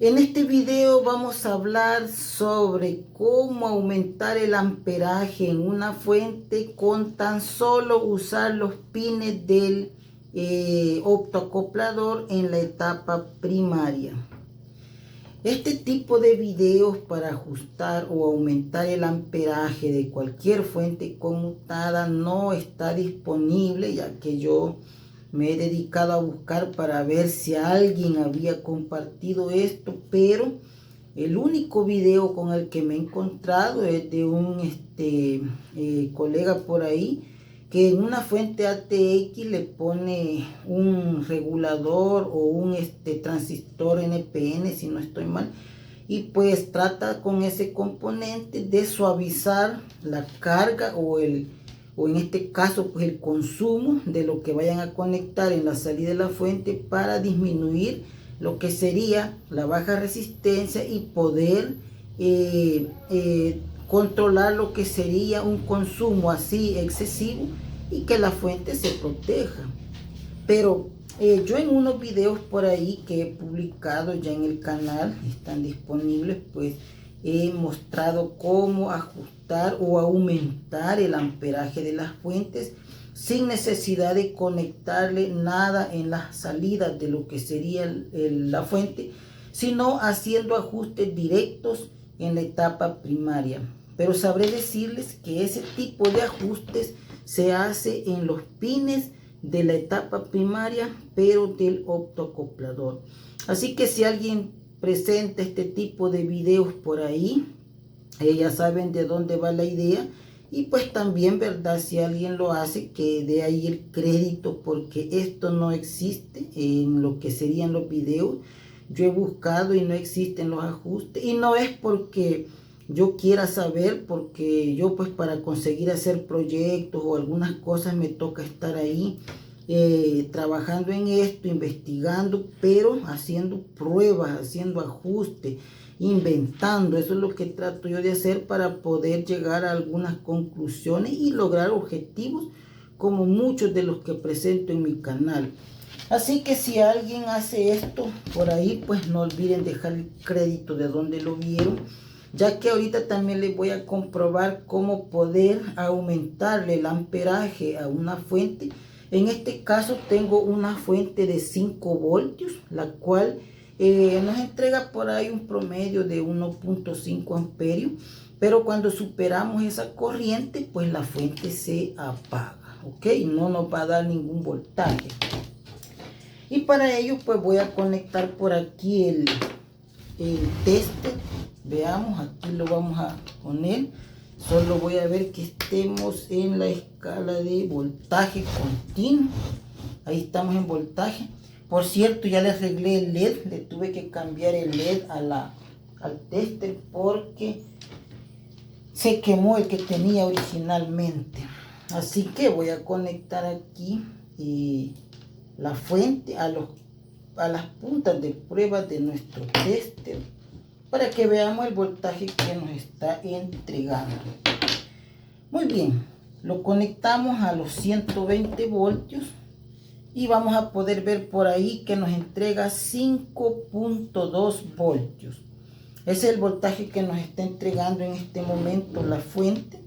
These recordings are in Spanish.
En este video vamos a hablar sobre cómo aumentar el amperaje en una fuente con tan solo usar los pines del optoacoplador en la etapa primaria. Este tipo de videos para ajustar o aumentar el amperaje de cualquier fuente conmutada no está disponible, ya que yo me he dedicado a buscar para ver si alguien había compartido esto, pero el único video con el que me he encontrado es de un colega por ahí que en una fuente ATX le pone un regulador o un transistor NPN, si no estoy mal, y pues trata con ese componente de suavizar la carga o en este caso pues el consumo de lo que vayan a conectar en la salida de la fuente para disminuir lo que sería la baja resistencia y poder controlar lo que sería un consumo así excesivo y que la fuente se proteja. Pero yo en unos videos por ahí que he publicado ya en el canal, están disponibles, pues he mostrado cómo ajustar o aumentar el amperaje de las fuentes sin necesidad de conectarle nada en las salidas de lo que sería la fuente, sino haciendo ajustes directos en la etapa primaria. Pero sabré decirles que ese tipo de ajustes se hace en los pines de la etapa primaria, pero del optoacoplador. Así que si alguien presenta este tipo de videos por ahí, ya saben de dónde va la idea. Y pues también, ¿verdad? Si alguien lo hace, que dé ahí el crédito, porque esto no existe en lo que serían los videos. Yo he buscado y no existen los ajustes. Y no es porque yo quiera saber, porque yo pues para conseguir hacer proyectos o algunas cosas me toca estar ahí trabajando en esto, investigando, pero haciendo pruebas, haciendo ajustes, inventando. Eso es lo que trato yo de hacer para poder llegar a algunas conclusiones y lograr objetivos como muchos de los que presento en mi canal. Así que si alguien hace esto por ahí, pues no olviden dejar el crédito de donde lo vieron, ya que ahorita también les voy a comprobar cómo poder aumentarle el amperaje a una fuente. En este caso tengo una fuente de 5 voltios, la cual nos entrega por ahí un promedio de 1.5 amperios, pero cuando superamos esa corriente, pues la fuente se apaga, ¿ok? No nos va a dar ningún voltaje. Y para ello, pues voy a conectar por aquí el tester. Veamos, aquí lo vamos a poner. Solo voy a ver que estemos en la escala de voltaje continuo. Ahí estamos en voltaje. Por cierto, ya le arreglé el LED. Le tuve que cambiar el LED al tester porque se quemó el que tenía originalmente. Así que voy a conectar aquí la fuente a las puntas de prueba de nuestro tester para que veamos el voltaje que nos está entregando. Muy bien, lo conectamos a los 120 voltios y vamos a poder ver por ahí que nos entrega 5.2 voltios. Ese es el voltaje que nos está entregando en este momento la fuente.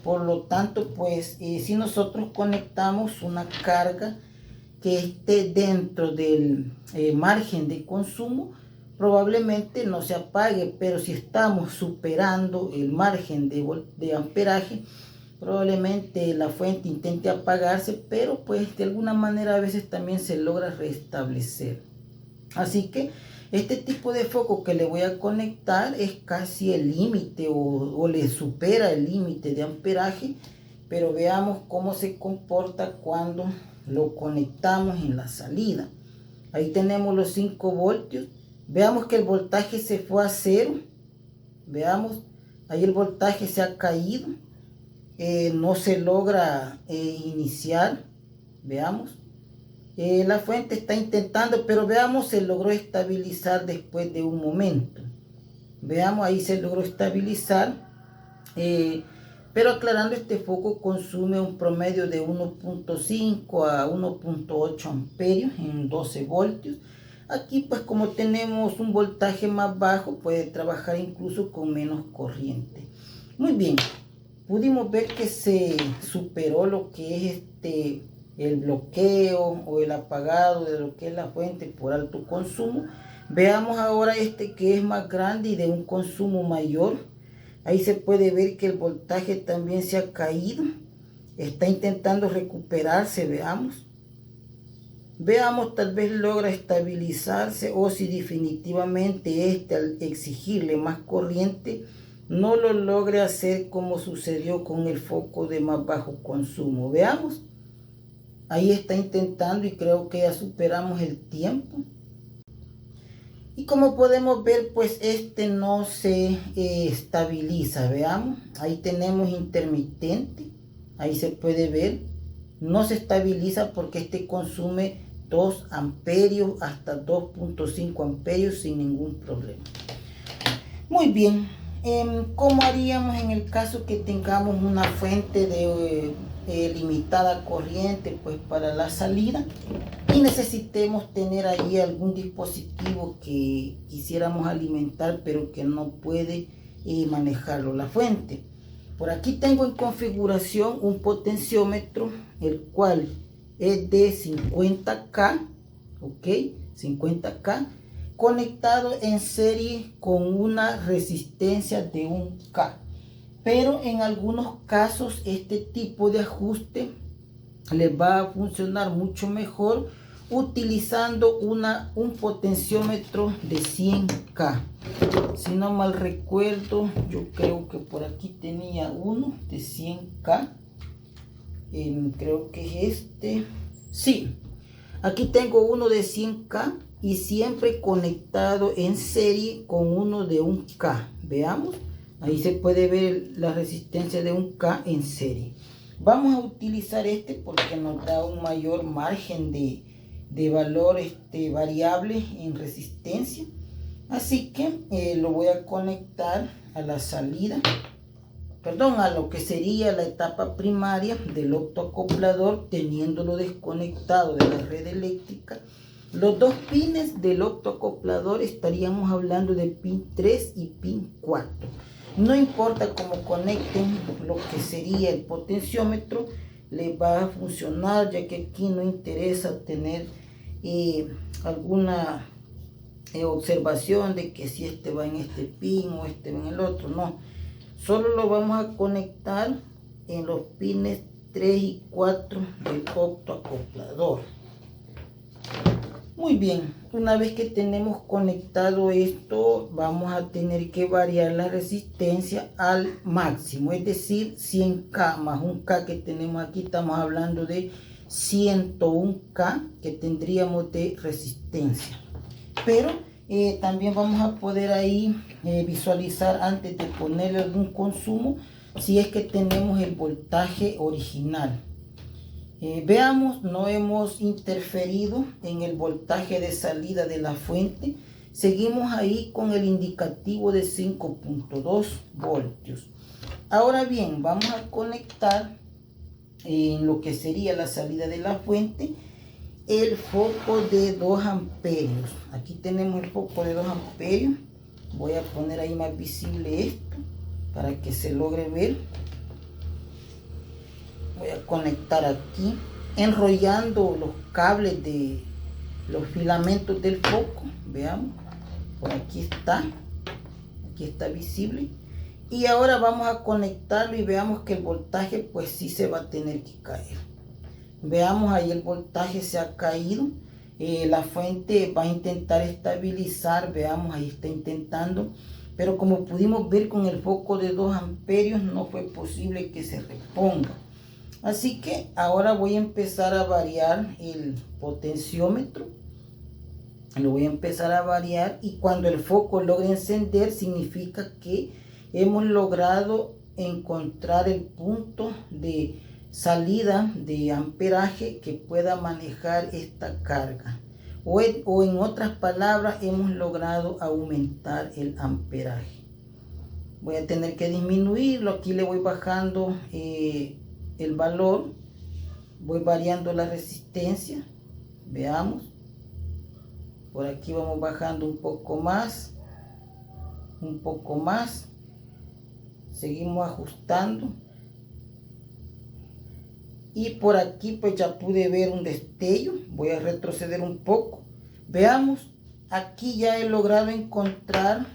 Por lo tanto, pues si nosotros conectamos una carga que esté dentro del margen de consumo, probablemente no se apague, pero si estamos superando el margen de amperaje, probablemente la fuente intente apagarse, pero pues de alguna manera a veces también se logra restablecer. Así que este tipo de foco que le voy a conectar es casi el límite o le supera el límite de amperaje, pero veamos cómo se comporta cuando lo conectamos en la salida. Ahí tenemos los 5 voltios. Veamos que el voltaje se fue a 0. Veamos, ahí el voltaje se ha caído. No se logra iniciar. Veamos. La fuente está intentando, pero veamos, se logró estabilizar después de un momento. Veamos, ahí se logró estabilizar. Pero aclarando, este foco consume un promedio de 1.5 a 1.8 amperios en 12 voltios. Aquí pues como tenemos un voltaje más bajo, puede trabajar incluso con menos corriente. Muy bien, pudimos ver que se superó lo que es el bloqueo o el apagado de lo que es la fuente por alto consumo. Veamos ahora que es más grande y de un consumo mayor. Ahí se puede ver que el voltaje también se ha caído. Está intentando recuperarse, veamos. Veamos, tal vez logra estabilizarse o si definitivamente al exigirle más corriente no lo logre hacer como sucedió con el foco de más bajo consumo. Veamos. Ahí está intentando y creo que ya superamos el tiempo. Y como podemos ver, pues no se estabiliza. Veamos. Ahí tenemos intermitente. Ahí se puede ver. No se estabiliza porque consume 2 amperios hasta 2.5 amperios sin ningún problema. Muy bien. ¿Cómo haríamos en el caso que tengamos una fuente de limitada corriente pues para la salida y necesitemos tener ahí algún dispositivo que quisiéramos alimentar pero que no puede manejarlo la fuente? Por aquí tengo en configuración un potenciómetro, el cual es de 50K, ¿ok? 50K, conectado en serie con una resistencia de 1K. Pero en algunos casos este tipo de ajuste les va a funcionar mucho mejor utilizando un potenciómetro de 100K. Si no mal recuerdo, yo creo que por aquí tenía uno de 100K. Creo que es Sí, aquí tengo uno de 100K y siempre conectado en serie con uno de 1K. Veamos, ahí se puede ver la resistencia de 1K en serie. Vamos a utilizar porque nos da un mayor margen de valor variable en resistencia. Así que lo voy a conectar a la salida, a lo que sería la etapa primaria del optoacoplador, teniéndolo desconectado de la red eléctrica. Los dos pines del optoacoplador estaríamos hablando de pin 3 y pin 4. No importa cómo conecten lo que sería el potenciómetro, les va a funcionar, ya que aquí no interesa tener alguna observación de que si va en este pin o va en el otro. No, solo lo vamos a conectar en los pines 3 y 4 del optoacoplador. Muy bien, una vez que tenemos conectado esto, vamos a tener que variar la resistencia al máximo, es decir, 100K más 1K que tenemos aquí, estamos hablando de 101K que tendríamos de resistencia. Pero también vamos a poder ahí visualizar antes de ponerle algún consumo si es que tenemos el voltaje original. Veamos, no hemos interferido en el voltaje de salida de la fuente. Seguimos ahí con el indicativo de 5.2 voltios. Ahora bien, vamos a conectar en lo que sería la salida de la fuente el foco de 2 amperios. Aquí tenemos el foco de 2 amperios. Voy a poner ahí más visible esto para que se logre ver. Voy a conectar aquí, enrollando los cables de los filamentos del foco. Veamos, por aquí está visible. Y ahora vamos a conectarlo y veamos que el voltaje pues sí se va a tener que caer. Veamos, ahí el voltaje se ha caído. La fuente va a intentar estabilizar. Veamos, ahí está intentando. Pero como pudimos ver con el foco de 2 amperios no fue posible que se reponga. Así que ahora voy a empezar a variar el potenciómetro. Lo voy a empezar a variar y cuando el foco logre encender significa que hemos logrado encontrar el punto de salida de amperaje que pueda manejar esta carga. O en otras palabras, hemos logrado aumentar el amperaje. Voy a tener que disminuirlo. Aquí le voy bajando el valor, voy variando la resistencia. Veamos, Por aquí vamos bajando un poco más, seguimos ajustando, y por aquí pues ya pude ver un destello. Voy a retroceder un poco, veamos, aquí ya he logrado encontrar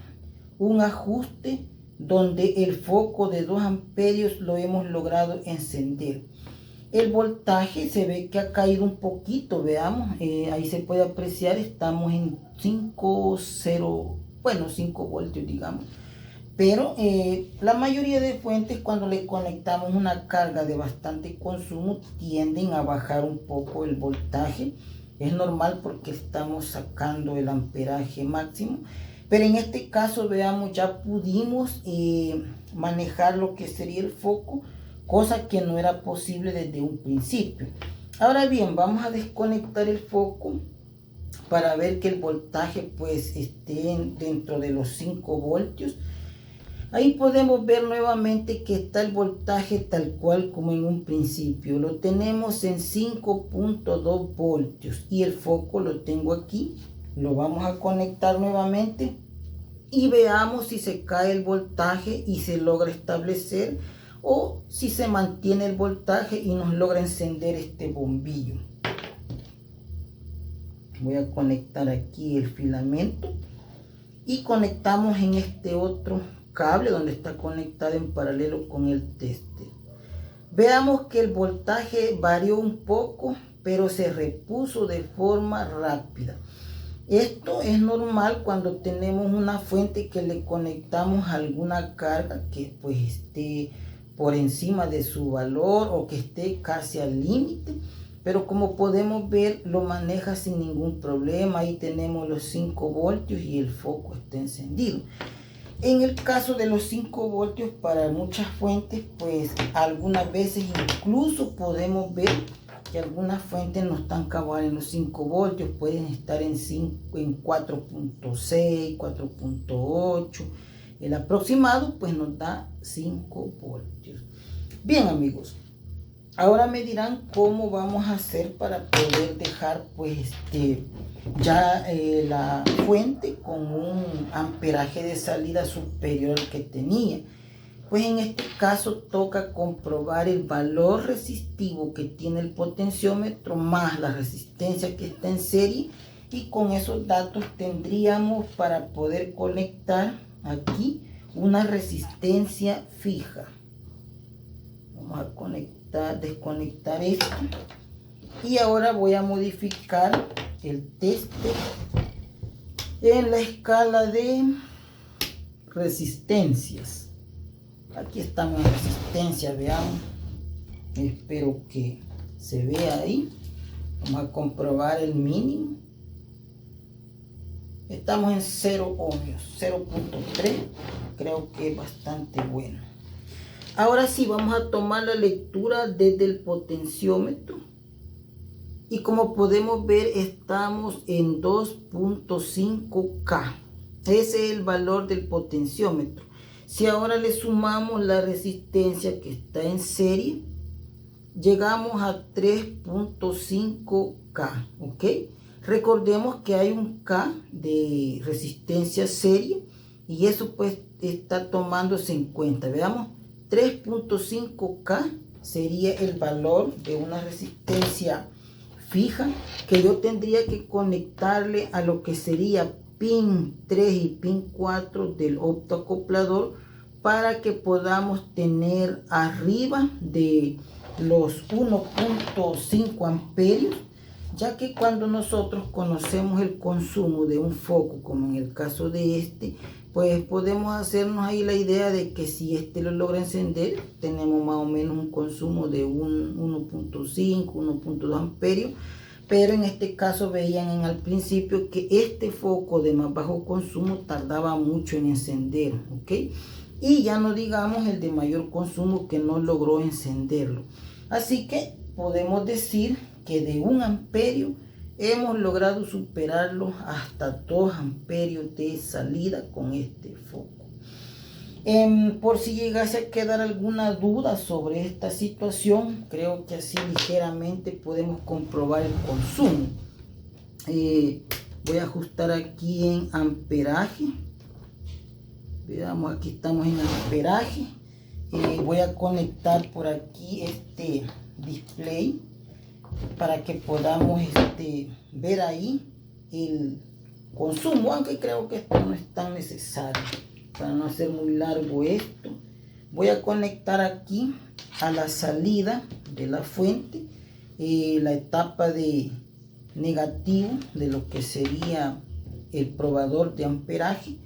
un ajuste donde el foco de 2 amperios lo hemos logrado encender. El voltaje se ve que ha caído un poquito, veamos, ahí se puede apreciar, estamos en 5 voltios, digamos. Pero la mayoría de fuentes, cuando le conectamos una carga de bastante consumo, tienden a bajar un poco el voltaje. Es normal porque estamos sacando el amperaje máximo. Pero en este caso, veamos, ya pudimos manejar lo que sería el foco, cosa que no era posible desde un principio. Ahora bien, vamos a desconectar el foco para ver que el voltaje pues esté dentro de los 5 voltios. Ahí podemos ver nuevamente que está el voltaje tal cual como en un principio. Lo tenemos en 5.2 voltios y el foco lo tengo aquí. Lo vamos a conectar nuevamente y veamos si se cae el voltaje y se logra establecer, o si se mantiene el voltaje y nos logra encender este bombillo. Voy a conectar aquí el filamento y conectamos en este otro cable donde está conectado en paralelo con el tester. Veamos que el voltaje varió un poco, pero se repuso de forma rápida. Esto es normal cuando tenemos una fuente que le conectamos alguna carga que pues esté por encima de su valor o que esté casi al límite, pero como podemos ver lo maneja sin ningún problema. Ahí tenemos los 5 voltios y el foco está encendido. En el caso de los 5 voltios para muchas fuentes, pues algunas veces incluso podemos ver que algunas fuentes no están cabal en los 5 voltios, pueden estar en 4.6, 4.8. El aproximado pues nos da 5 voltios. Bien, amigos, ahora me dirán cómo vamos a hacer para poder dejar pues ya la fuente con un amperaje de salida superior al que tenía. Pues en este caso toca comprobar el valor resistivo que tiene el potenciómetro más la resistencia que está en serie, y con esos datos tendríamos para poder conectar aquí una resistencia fija. Vamos a desconectar esto, y ahora voy a modificar el tester en la escala de resistencias. Aquí estamos en resistencia, veamos. Espero que se vea ahí. Vamos a comprobar el mínimo. Estamos en 0 ohmios, 0.3. Creo que es bastante bueno. Ahora sí, vamos a tomar la lectura desde el potenciómetro. Y como podemos ver, estamos en 2.5K. Ese es el valor del potenciómetro. Si ahora le sumamos la resistencia que está en serie, llegamos a 3.5K, ¿ok? Recordemos que hay un K de resistencia serie y eso pues está tomándose en cuenta. Veamos, 3.5K sería el valor de una resistencia fija que yo tendría que conectarle a lo que sería pin 3 y pin 4 del optoacoplador para que podamos tener arriba de los 1.5 amperios, ya que cuando nosotros conocemos el consumo de un foco, como en el caso de este, pues podemos hacernos ahí la idea de que si este lo logra encender, tenemos más o menos un consumo de un 1.5, 1.2 amperios. Pero en este caso veían al principio que este foco de más bajo consumo tardaba mucho en encender, ¿ok? Y ya no digamos el de mayor consumo que no logró encenderlo. Así que podemos decir que de 1 amperio hemos logrado superarlo hasta 2 amperios de salida con este foco. Por si llegase a quedar alguna duda sobre esta situación, creo que así ligeramente podemos comprobar el consumo. Voy a ajustar aquí en amperaje. Veamos, aquí estamos en amperaje. Voy a conectar por aquí este display para que podamos ver ahí el consumo, aunque creo que esto no es tan necesario para no hacer muy largo esto. Voy a conectar aquí a la salida de la fuente la etapa de negativo de lo que sería el probador de amperaje,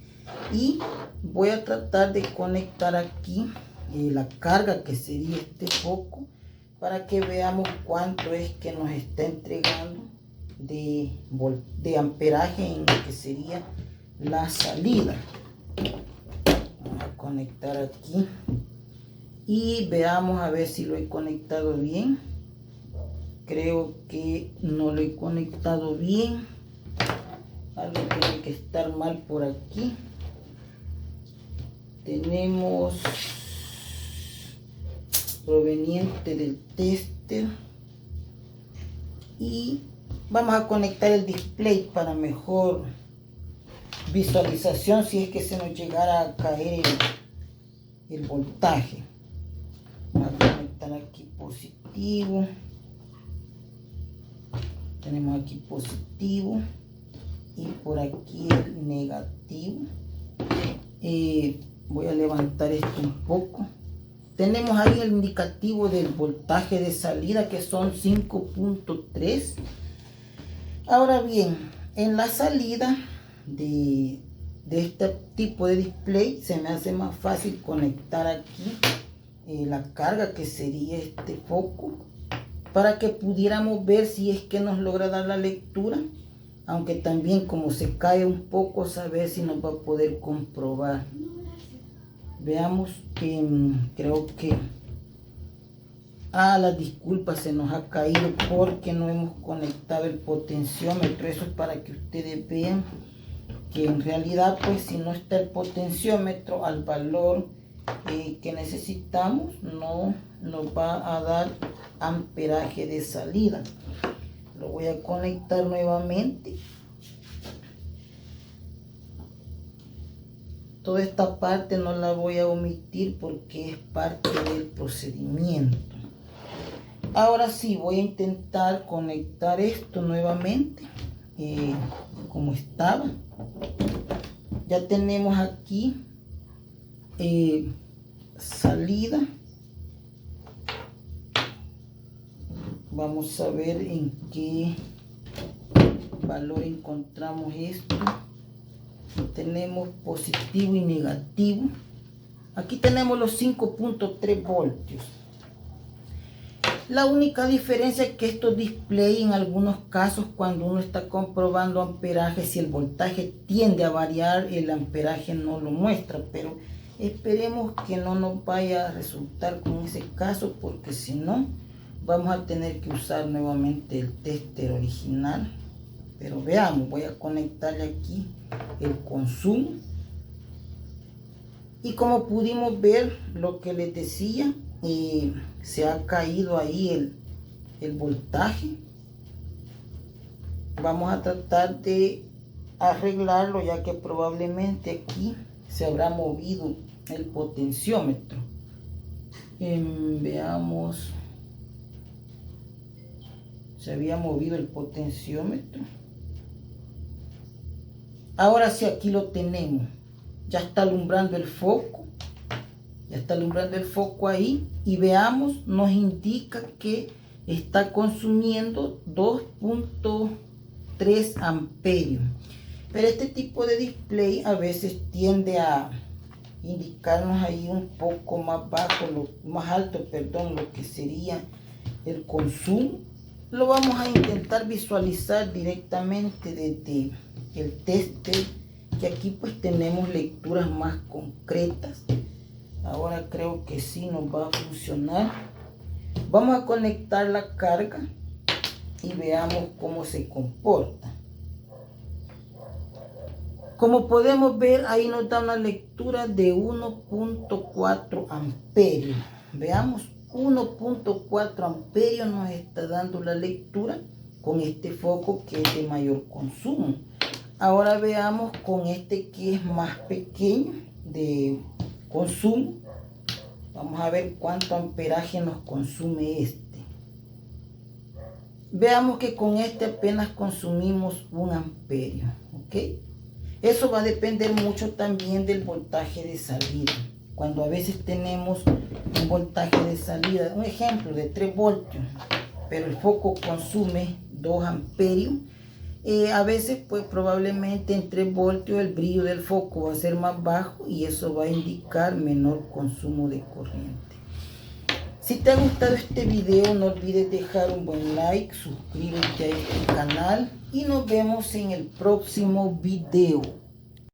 y voy a tratar de conectar aquí la carga, que sería este foco, para que veamos cuánto es que nos está entregando de amperaje en lo que sería la salida. Vamos a conectar aquí y veamos a ver si lo he conectado bien. Creo que no lo he conectado bien. Algo tiene que estar mal por aquí. Tenemos proveniente del tester y vamos a conectar el display para mejor visualización si es que se nos llegara a caer el voltaje. Vamos a conectar aquí positivo. Tenemos aquí positivo y por aquí el negativo. Voy a levantar esto un poco. Tenemos ahí el indicativo del voltaje de salida, que son 5.3. Ahora bien, en la salida de este tipo de display se me hace más fácil conectar aquí la carga, que sería este foco, para que pudiéramos ver si es que nos logra dar la lectura, aunque también como se cae un poco, saber si nos va a poder comprobar. Veamos, creo que las disculpas, se nos ha caído porque no hemos conectado el potenciómetro. Eso es para que ustedes vean que en realidad, pues, si no está el potenciómetro al valor que necesitamos, no nos va a dar amperaje de salida. Lo voy a conectar nuevamente. Toda esta parte no la voy a omitir porque es parte del procedimiento. Ahora sí, voy a intentar conectar esto nuevamente como estaba. Ya tenemos aquí salida. Vamos a ver en qué valor encontramos esto. Tenemos positivo y negativo. Aquí tenemos los 5.3 voltios. La única diferencia es que estos displays, en algunos casos, cuando uno está comprobando amperaje, si el voltaje tiende a variar, el amperaje no lo muestra, pero esperemos que no nos vaya a resultar con ese caso, porque si no, vamos a tener que usar nuevamente el tester original. Pero veamos, voy a conectarle aquí el consumo. Y como pudimos ver, lo que les decía, se ha caído ahí el voltaje. Vamos a tratar de arreglarlo, ya que probablemente aquí se habrá movido el potenciómetro. Veamos. Se había movido el potenciómetro. Ahora sí, aquí lo tenemos. Ya está alumbrando el foco. Ya está alumbrando el foco ahí. Y veamos, nos indica que está consumiendo 2.3 amperios. Pero este tipo de display a veces tiende a indicarnos ahí un poco más bajo, más alto, perdón, lo que sería el consumo. Lo vamos a intentar visualizar directamente desde el tester, que aquí pues tenemos lecturas más concretas. Ahora creo que sí nos va a funcionar. Vamos a conectar la carga y veamos cómo se comporta. Como podemos ver, ahí nos da una lectura de 1.4 amperios. Veamos, 1.4 amperios nos está dando la lectura con este foco que es de mayor consumo. Ahora veamos con este que es más pequeño de consumo. Vamos a ver cuánto amperaje nos consume este. Veamos que con este apenas consumimos 1 amperio, ¿ok? Eso va a depender mucho también del voltaje de salida. Cuando a veces tenemos un voltaje de salida, un ejemplo de 3 voltios, pero el foco consume 2 amperios, a veces pues probablemente en 3 voltios el brillo del foco va a ser más bajo y eso va a indicar menor consumo de corriente. Si te ha gustado este video, no olvides dejar un buen like, suscríbete a este canal y nos vemos en el próximo video.